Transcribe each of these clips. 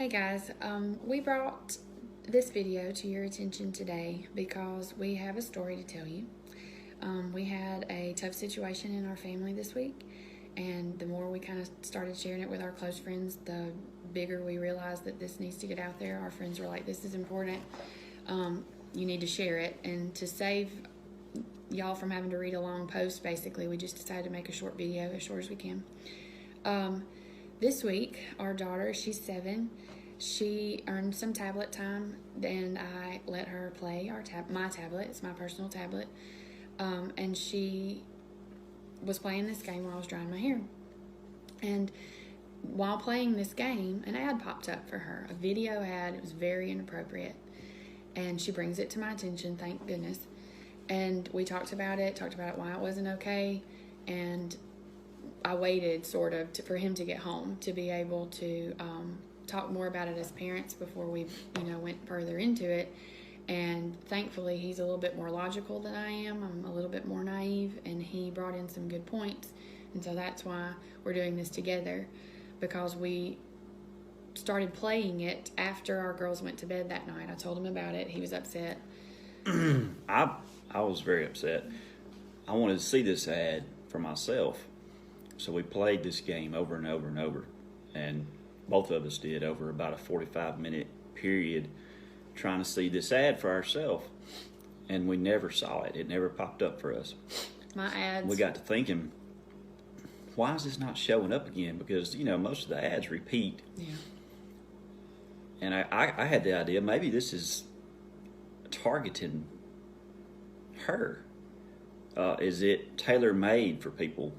Hey guys, we brought this video to your attention today because we have a story to tell you. We had a tough situation in our family this week, and the more we kind of started sharing it with our close friends, the bigger we realized that this needs to get out there. Our friends were like, this is important, you need to share it. And to save y'all from having to read a long post, basically, we just decided to make a short video, as short as we can. This week, our daughter, she's 7, she earned some tablet time, and I let her play my tablet. It's my personal tablet. And she was playing this game while I was drying my hair. And while playing this game, an ad popped up for her, a video ad. It was very inappropriate. And she brings it to my attention, thank goodness. And we talked about it, why it wasn't okay. And I waited sort of for him to get home to be able to talk more about it as parents before we went further into it. And thankfully he's a little bit more logical than I am. I'm a little bit more naive, and he brought in some good points. And so that's why we're doing this together, because we started playing it after our girls went to bed that night. I told him about it. He was upset. I was very upset. I wanted to see this ad for myself. So we played this game over and over and over, and both of us did over about a 45-minute period trying to see this ad for ourselves, and we never saw it. It never popped up for us. My ads. We got to thinking, why is this not showing up again? Because, most of the ads repeat. Yeah. And I had the idea, maybe this is targeting her. Is it tailor-made for people?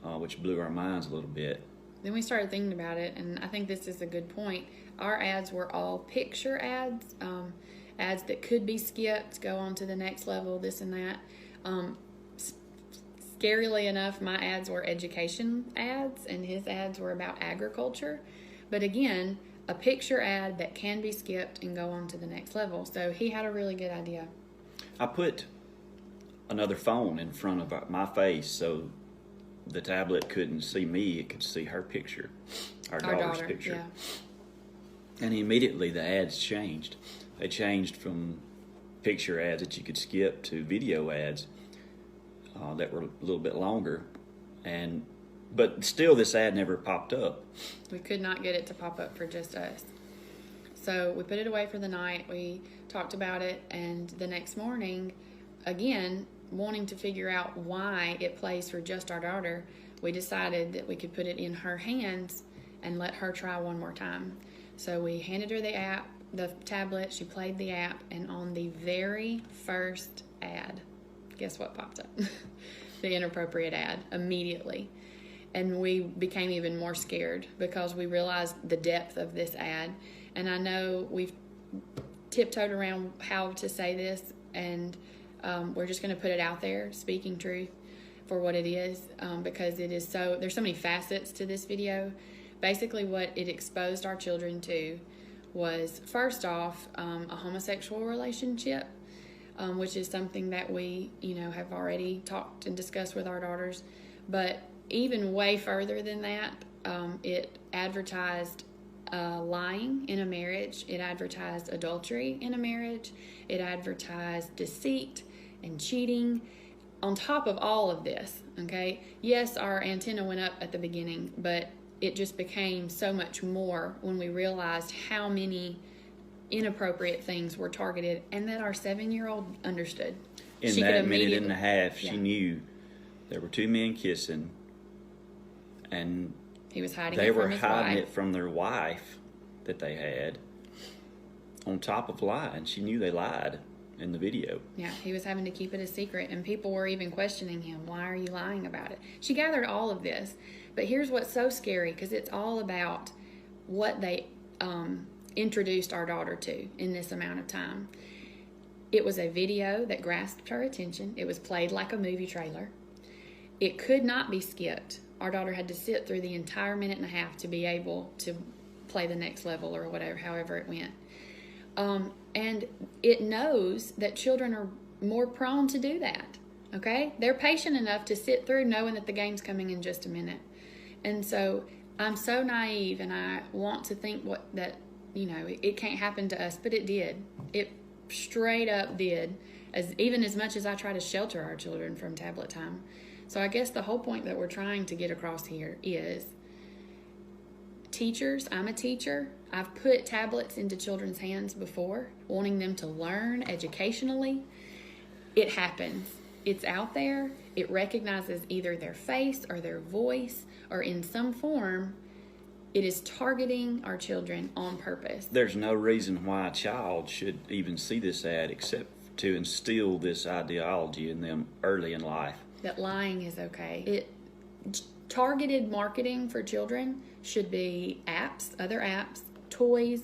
Which blew our minds a little bit. Then we started thinking about it, and I think this is a good point. Our ads were all picture ads, ads that could be skipped, go on to the next level, this and that. Scarily enough, my ads were education ads, and his ads were about agriculture. But again, a picture ad that can be skipped and go on to the next level. So he had a really good idea. I put another phone in front of my face so the tablet couldn't see me, it could see her picture, our daughter's picture. Yeah. And immediately the ads changed. They changed from picture ads that you could skip to video ads that were a little bit longer. But still this ad never popped up. We could not get it to pop up for just us. So we put it away for the night. We talked about it, and the next morning, again, wanting to figure out why it plays for just our daughter, we decided that we could put it in her hands and let her try one more time. So we handed her the tablet, she played the app, and on the very first ad, guess what popped up? The inappropriate ad, immediately. And we became even more scared because we realized the depth of this ad. And I know we've tiptoed around how to say this, and we're just going to put it out there, speaking truth for what it is, because it is there's so many facets to this video. Basically what it exposed our children to was, first off, a homosexual relationship, which is something that we, have already talked and discussed with our daughters. But even way further than that, it advertised lying in a marriage. It advertised adultery in a marriage. It advertised deceit and cheating. On top of all of this, okay, yes, our antenna went up at the beginning, but it just became so much more when we realized how many inappropriate things were targeted, and that our 7-year-old understood. In that minute and a half, she knew there were 2 men kissing, and he was hiding they it from were his hiding wife. it from their wife that they had, on top of lying. She knew they lied in the video. Yeah, he was having to keep it a secret, and people were even questioning him. Why are you lying about it? She gathered all of this, but here's what's so scary, because it's all about what they introduced our daughter to in this amount of time. It was a video that grasped her attention. It was played like a movie trailer. It could not be skipped. Our daughter had to sit through the entire minute and a half to be able to play the next level, or whatever, however it went. And it knows that children are more prone to do that, okay? They're patient enough to sit through knowing that the game's coming in just a minute. And so I'm so naive, and I want to think that it can't happen to us, but it did. It straight up did, even as much as I try to shelter our children from tablet time. So I guess the whole point that we're trying to get across here is, teachers, I'm a teacher. I've put tablets into children's hands before, wanting them to learn educationally. It happens. It's out there. It recognizes either their face or their voice, or in some form, it is targeting our children on purpose. There's no reason why a child should even see this ad except to instill this ideology in them early in life. That lying is okay. Targeted marketing for children should be apps, other apps, toys,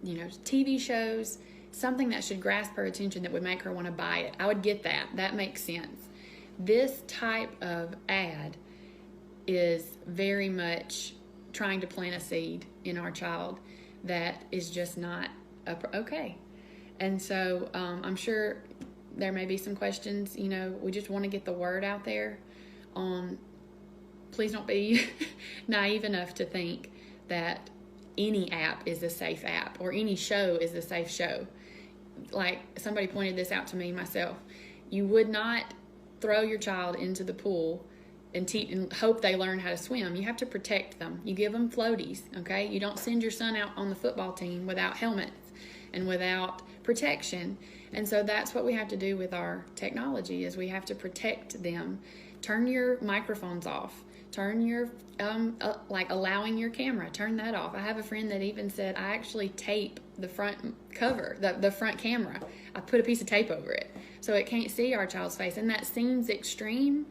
TV shows, something that should grasp her attention that would make her want to buy it. I would get that. That makes sense. This type of ad is very much trying to plant a seed in our child that is just not okay. And so I'm sure there may be some questions. We just want to get the word out there on, please don't be naive enough to think that any app is a safe app or any show is a safe show. Like somebody pointed this out to me myself. You would not throw your child into the pool and hope they learn how to swim. You have to protect them. You give them floaties, okay? You don't send your son out on the football team without helmets and without protection. And so that's what we have to do with our technology, is we have to protect them. Turn your microphones off. Turn your, allowing your camera, turn that off. I have a friend that even said, I actually tape the front cover, the front camera. I put a piece of tape over it so it can't see our child's face. And that seems extreme,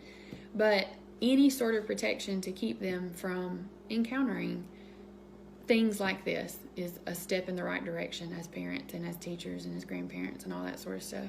but any sort of protection to keep them from encountering things like this is a step in the right direction as parents and as teachers and as grandparents and all that sort of stuff.